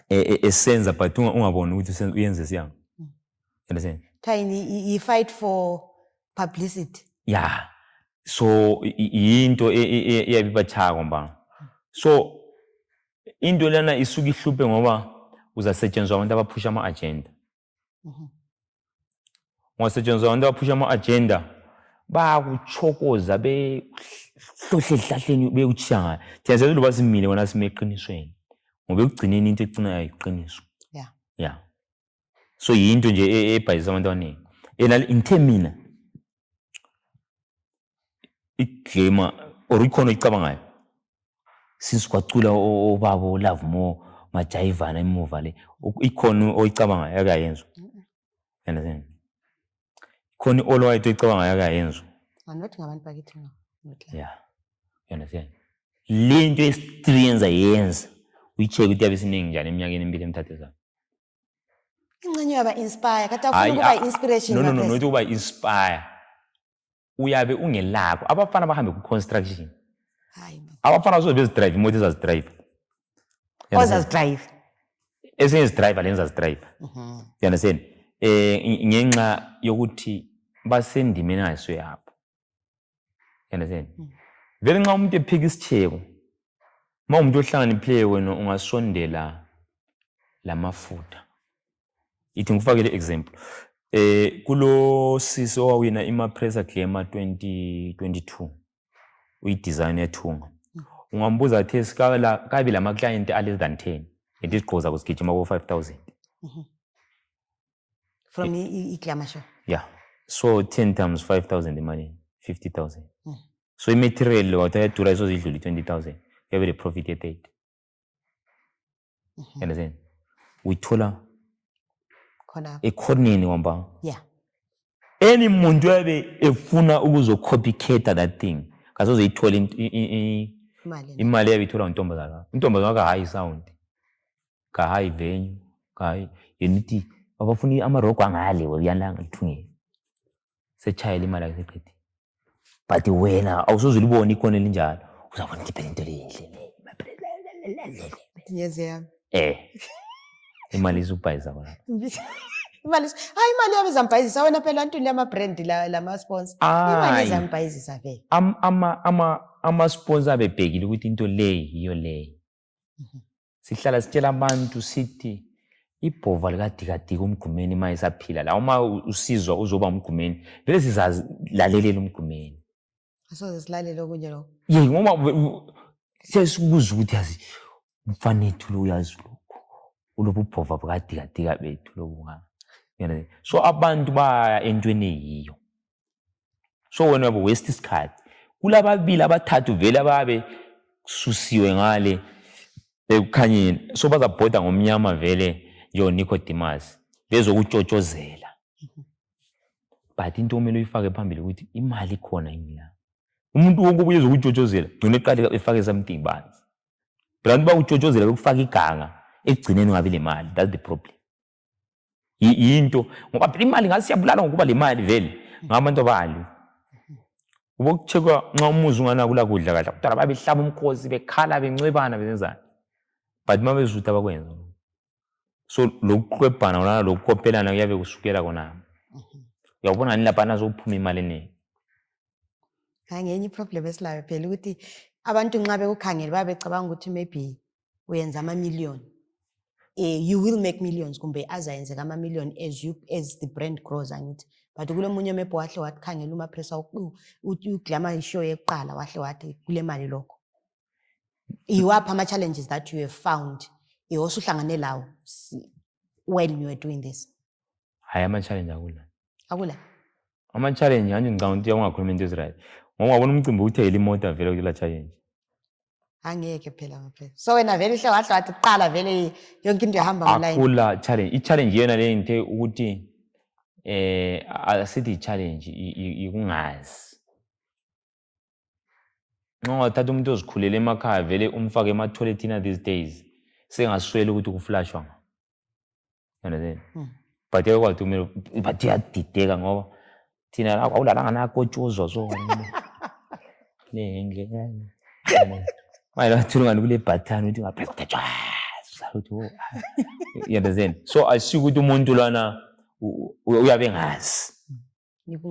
esenza but ungaboni ukuthi uyenze siyanga. Understand? Tiny you fight for publicity. Yeah. So into eyabibachaka mba. So into lana isuka ihluphe ngoba uzasetshenziswa abantu abaphusha ama-agenda. Ungasetshenziswa abantu abaphusha ama-agenda bayakuchokoza behlohle bekuchanga. Thina sezulu basimile wona simeqinisweni. Ngoba ekugcineni into egcina ayiqiniso. Yeah. So yinto nje ebhayisa abantu abaningi. Inthemina iglamour or ikhona icabangayo. Since kwacula obaba Love More majayivana emuva le ikhona oyicabangayo akayenzwa. Understand? Ikhona olwayitho oyicabangayo akayenzwa. Anothi ngabantu bakithi no. Yeah. Understand? Lento experience yenza uyicheck ukuthi yabe siningi njani eminyakeni emibili emithathu ezayo. Ingcenye yaba inspire kade afuna ukuba inspiration. No not ukuba inspire. Uyabe ungelakho abafana bahambe ku construction. Hayi. Abafana bazo drive imoto ezazidrive. Ozazidrive. Esenye driver lenza zidrive. You understand? Ngenxa yokuthi basendimeni ayiso yabo. You understand? Vele nxa umuntu ephika isitheko uma umuntu ohlanganiphileyo wena ungasondela lamafutha. Ithi ngikufakele example. Kulo sisi owawina ima-press claim 2022 uyidesign yathunga. Ungambuza athi sikala kabi lama client less than 10 endiziqoza kusigijima ko 5000. From i-glamour show. Yeah. So 10 times 5000 imali 50000. So i-material watayadura isozidlula 20000 yabe le profit ye-30. Understand? Uyithola khona ekhoneni wamba. Yeah. Any muntu yabe efuna ukuzocopycat that thing kasoze ithola imali yabe ithola untombazana. Untombazana ka high sound ka high venue ka yenithi abafuni amarogo angale uyalanga ithungeni sechayela imali ayiseqedi. But wena awusoze ulibone ikhona elinjalo uzabona into enhle yeziyami. Imali izubhayisa bona. Imali yabe zambhayizisa wena phela antuni lama brand lama sponsor. Imali zambhayizisa vele. Ama sponsor bebhekile ukuthi into leyi yiyo leyo. Sihlala sitshela abantu sithi ibhova likadikadika umgqumeni uma isaphila la uma usizwa uzoba umgqumeni vele sizalalela umgqumeni. Asoze silalele okunye lokho. Yey ngoba sesikubuza ukuthi yazi mfanethu lo uyazi lokho. Ulobu bhova bukadikadika bethu lobuka. So abantu baya entweni yiyo. So wena yabo waste isikhathi. Kulababili abathathu vele ababe susiwe ngale ekukhanyeni. So bazabhoda ngomnyama vele yo Nicodemus bezokutshotshozela. But into omele uyifake phambili ukuthi imali khona yini. Umuntu wonke ubuye ezokutshotshozela gcine eqale efake something banzi. Abantu bakutshotshozela bekufaka iganga ekugcineni ngabe le mali. That's the problem. Yinto ngoba phela imali ngasiyabulala ngokuba le mali vele ngabantu abali. Ubokucheka nxa umuzi ungana kula kudla kahle kutala babehlaba umkhosi bekhala bencwebana benzani. But mabezutha bakwenza. So lokuqwebhana wona lokukopelana kuyabe kusukela kona. Uyabona ngani lapha nazophuma imali eningi. Ngenye iproblem esilayo phela ukuthi abantu nxa bekukhangela babecabanga ukuthi maybe uyenza ama-million. You will make millions kumbe azayenze ama-million as the brand grows angithi. But kulo munye maybe wahle wathi khangela uma-pressa uglamour show yeqala wahle wathi kule mali lokho. Iwaphi ama-challenges that you have found usuhlangane lawo when you were doing this? Hayi ama-challenge akula. Akula? Ama-challenge kanje ngicabanga ukuthi ungakhuluma into eziright. Ngoba wabona umcimbi uthele imoto vele kula challenge. Angeke phela ngaphela. So wena vele hle wahle wathi kuqala vele yonke into ihamba online. Akula challenge. I-challenge iyona le into ukuthi asithi i-challenge ikungazi. Ngoba thatha umuntu ozikhulele emakhaya vele umfake ema-toiletini these days sengaswele ukuthi kuflashwa. Understand? But yakwathi kumele but iyadideka ngoba thina la awulalanga nakotshozwa so nendle. Manje lathulungana kule button uthi ngaphela ukuthi you understand? So asho ukuthi umuntu lana uyabe ngazi.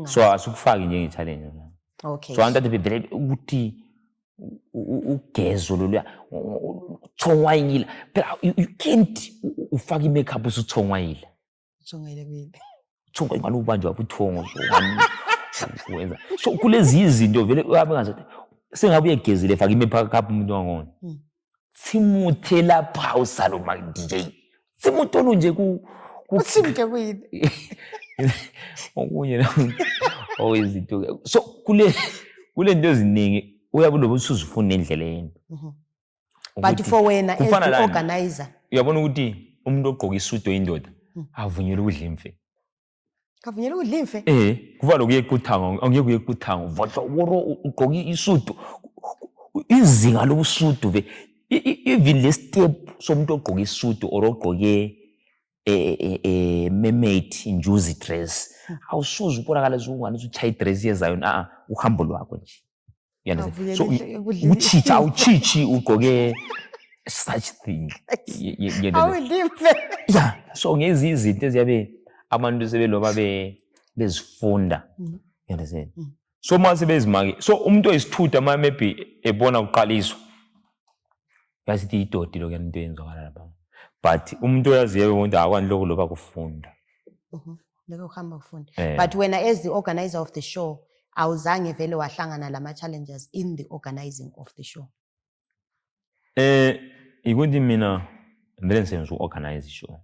So asukufaki njenge-challenge. Okay. So antathi vele ukuthi ugezo loluya uthongwayila phela you can't ufaka i-makeup usuthongwayila. Uthongwayile kuyini? Uthongwa ingalo ubanjwa ubuthongo wenza. So kulezi izinto vele uyabe ngazathi sengabe uyegezile faka i-makeup umuntu wangona. Simuthe lapha uSaloma DJ. Simutolo nje Usimke kuyini? Okunye la oyizinto. So kule into eziningi uyabe lobo usuzifuna indlela yeni. But for wena as the organizer uyabona ukuthi umuntu ogqoka isudu oyindoda avunyelwe ukudla imfe. Kavunyelwe ukudla imfe? Kuba lokuye equthango, angeke kuye equthango. Vodwa woro ugqoka isudu. Izinga lobusudu ve even le step somuntu ogqoka isudu or ogqoke mermaid injuzi dress. Awusoze ubonakala zungwana uchayi dress yezayo uhambo lwakho nje. So uchichi ugqoke such thing. Yeah, so ngezi izinto eziyabe abantu sebeloba bezifunda. You understand? So mase bezimake. So umuntu oyisithutha maybe ebona uqaliswa. Yasithi idodi lokho into yenzakala lapha. But umuntu oyaziyo umuntu akwani lokho loba kufunda. Lokho uhamba ufunda. But wena as the organizer of the show awuzange vele wahlangana lama challenges in the organizing of the show? Ikuthi mina vele ngisebenza uku-organize i-show.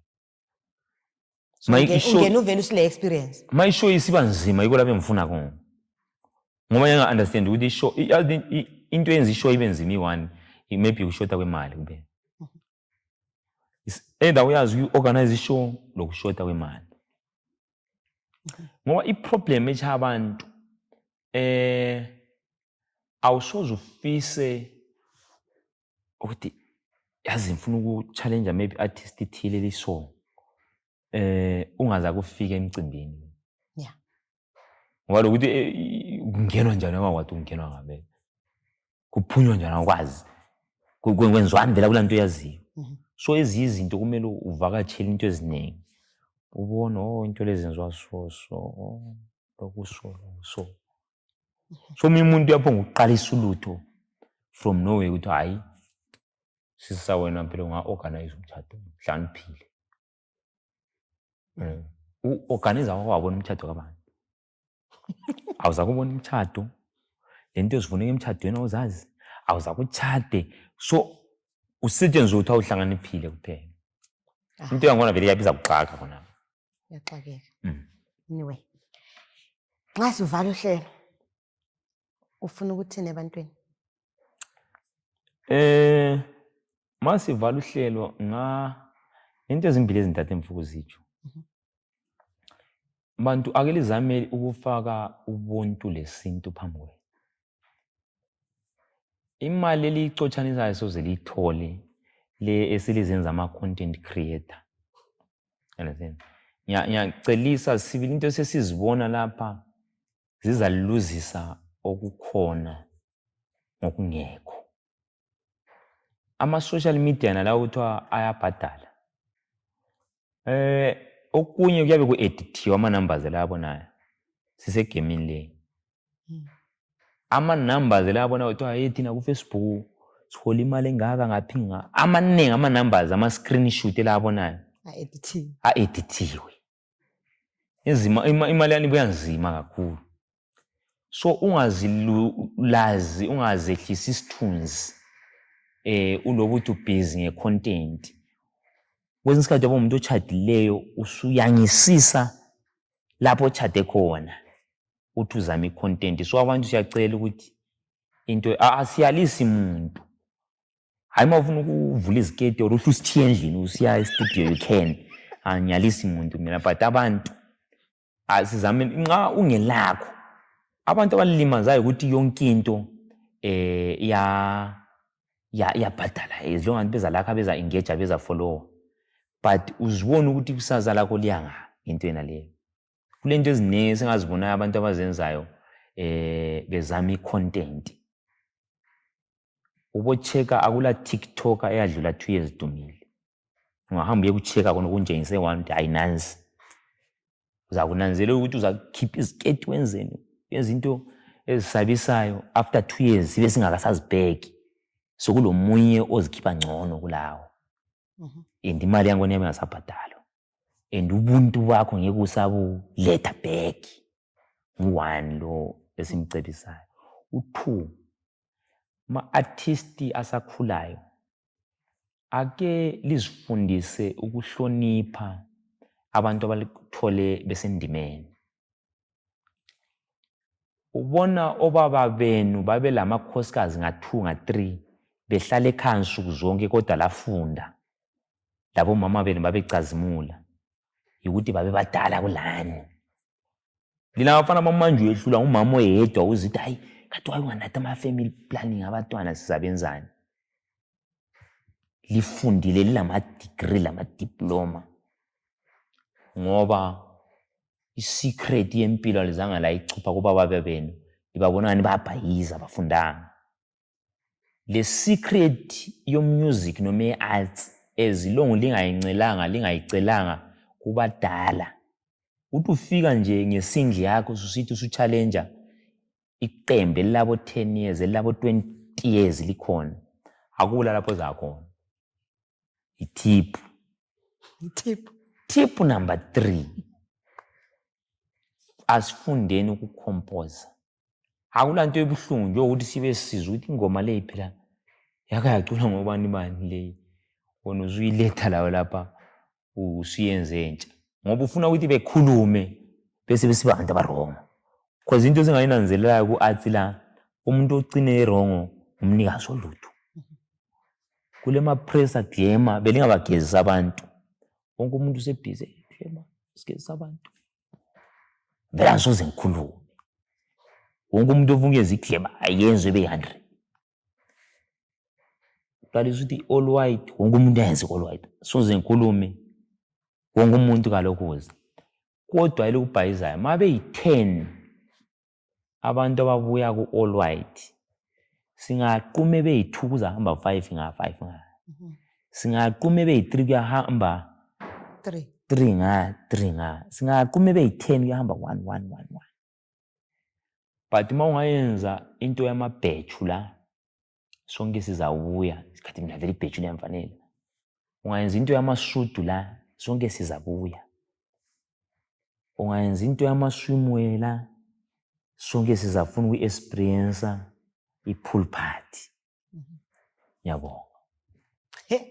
So ungena uvele usile experience? My show isiba nzima yiko lapho engifuna khona. Ngoba yanga understand ukuthi i-show into eyenza i-show ibe nzima i-one maybe ukushoda kwemali kuphela. Either uyazi uku-organize i-show lokushoda kwemali. Ngoba i-problem echa abantu awusoze ufise ukuthi yazi ngifuna uku-challenge maybe artist ithile liso ungaza kufika emcimbini. Yeah. Ngoba lokuthi kungenwa njani akwathi ungenwa ngabe. Kuphunywa njani akwazi. Kwenziwani vela kulanto yaziyo. So izinto kumele uvakatshele into eziningi. Ubona into lezenziwa so lokuso. So umuntu yapho ngokuqalisa ulutho from nowhere ukuthi hayi sisa wena phela unga-organize umtshado mhlaniphile. U-organizer wakho wabona umtshado kabantu. Awuza kubona umtshado. Lento ezifuneka emtshadweni awuzazi. Awuza kuchade. So usetshenziswa ukuthi awuhlakaniphile kuphela. Into yangona vele yabiza kuxaka khona. Yaxakeka. Anyway. Nxa sivala uhlelo ufuna ukuthini ebantwini? Masivala uhlelo into ezimbili ezintathu emfuku zitsho. Bantu ake lizame ukufaka ubuntu lesintu phambi kwenu. Imali eliyicotshanisayo soze liyithole le esilizenza ama-content creator. Understand? Ngiyacelisa sibili into esesizibona lapha zizaluzisa okukhona ngokungekho. Ama-social media nalawo kuthiwa ayabhadala. Okunye kuyabe ku-edithiwe ama-numbers layabonayo. Sisegemini le. Ama-numbers layabonayo kuthiwa hey thina ku-Facebook sihola imali engaka ngaphi nga. Amaningi ama-numbers ama-screenshot layabonayo. A-edithiwe. Imali yani ibuya nzima kakhulu. So ungazehlisa isithunzi ulokuthi ubhizi nge-content kwesinye isikhathi yabo umuntu ochadileyo usuyangisisa lapho ochade khona uthi uzama i-content. So abantu siyacela ukuthi into asiyalisi umuntu. Hayi uma ufuna ukuvula iziketi or usithiye endlini usiya e-studio you can. Anyalisi umuntu mina, but abantu asizame nxa ungelakho. Abantu abalilimazayo ukuthi yonke into iyabhadala as long as beza lakho beza engage beza follow. But uzibona ukuthi kusasa lakho liyanga into yena leyo. Kulento eziningi singazibonayo abantu abazenzayo bezama i-content. Ubocheka akula TikTok eyadlula 2 years dumile. Ungahamba uyekucheka khona kunjengise one ukuthi ayinanzi. Uzakunanzela ukuthi uzakhipha iziketi wenzeni. Izinto ezisabisayo after 2 years sibe singakasazibheki. Sokulomunye ozikhipha ngcono kulawo. And imali yangone yami ngasabhadalo. And ubuntu bakho ngeke usabuletha back. Ngu-1 lo esimcebisayo. U-2, ma-artisti asakhulayo ake lizifundise ukuhlonipha abantu abalithole besendimeni. Ubona obaba benu babe lamakhosikazi nga-2 nga-3 behlala ekhaya nsuku zonke kodwa lafunda. Labo mama benu babecazimula ukuthi babe badala kulani. Lina bafana bamanje uyehlula umama oyedwa uzithi hayi kade wayenganathi ama-family planning abantwana sizabenzani. Lifundile lilama-degree lama-diploma ngoba i-secret yempilo alizange la ichupha kubaba benu. Libabonani bayabhayiza abafundanga. Le secret yomusic noma ye-arts ezilongo lingayicelanga kubadala. Uthi ufika nje ngesingli yakho usithi usu-challenger iqembu elilabo 10 years elilabo 20 years likhona. Akula lapho zakhona. Tip number 3. Asifundeni ukucompose. Akula nto ebuhlungu nje ukuthi sibe sizwe ukuthi ingoma le phela yakayacula ngobani bani le. Wona uzuyiletha lawo lapha usiyenze entsha. Ngoba ufuna ukuthi bekhulume bese besiba abantu abarongo. Because into zingayinanzelelayo ku-arts la umuntu ocine erongo umnikazi olutho. Kule ma-pressa glamour belingabagezisa abantu. Wonke umuntu usebhizi glamour sigezisa abantu. Vela ngisoze ngikhulume. Wonke umuntu ovungeza iglamour ayenze ebe 100. Qalisa ukuthi all white wonke umuntu ayenze all white. Soze ngikhulume. Wonke umuntu kalokhuza. Kodwa ile ubhayizayo mabe yi-10 abantu ababuya ku-all white. Singaqhume beyi-2 kuzahamba 5 nga. Singaqhume beyi-3 kuyahamba 3 nga. Singaqhume beyi-10 kuyahamba 1. But uma ungayenza into yamabhechu la sonke sizawubuya. Isikhathi mina vele ibhechu liyamfanele. Ungayenza into yamasudu la sonke sizabuya. Ungayenza into yamaswimwear la sonke sizafuna uku-experience i-pool party. Yabonga.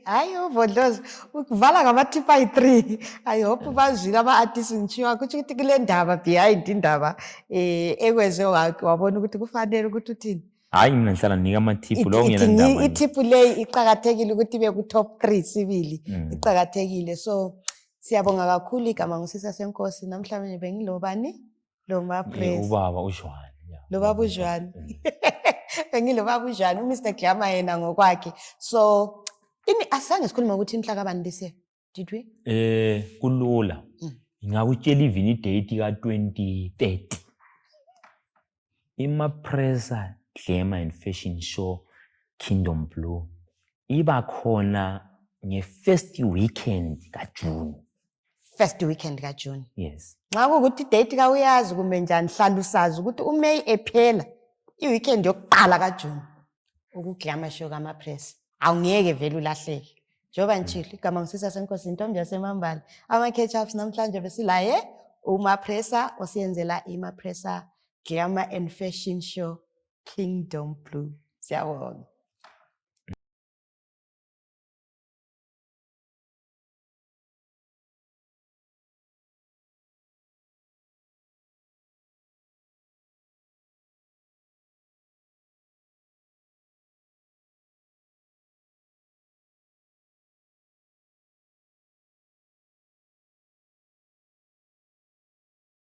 Hayi uVondlozi ukuvala ngama-tip ayi-3. I hope bazwile ama-artists ngishiwa kuthi ukuthi kule ndaba behind indaba ekwenze wabona ukuthi kufanele ukuthi uthini. Hayi mina ngihlala nginika ama-tip lo ngena ndaba. I-tip le iqhakathekile ukuthi ibe ku-top 3 sibili. Iqhakathekile. So siyabonga kakhulu igama ngusisa Senkosi namhlanje bengilobani lo ma-press. Ubaba uJohn. Lo baba uJohn. Bengilo baba uJohn uMr Glamour yena ngokwakhe. So asange sikhuluma ukuthi imhlakabani lese. Did we? Kulula. Ngakutshela even idate ka-2030. Ima-Pressa Glamour and Fashion Show Kingdom Blue iba khona nge-first weekend kaJune. First weekend kaJune. Yes. Nxa ukuthi idate ka uyazi kume njani hlala usazi ukuthi uMay ephela i-weekend yokuqala kaJune uku-Glamour Show kama-Pressa. Awungeke vele ulahleke. Njoba ngitshilo igama ngusisa Senkosi intombi yaseMambala. Ama-catch-ups namhlanje besilaye uMaPressa osiyenzela iMaPressa Glamour and Fashion Show Kingdom Blue. Siyabonga.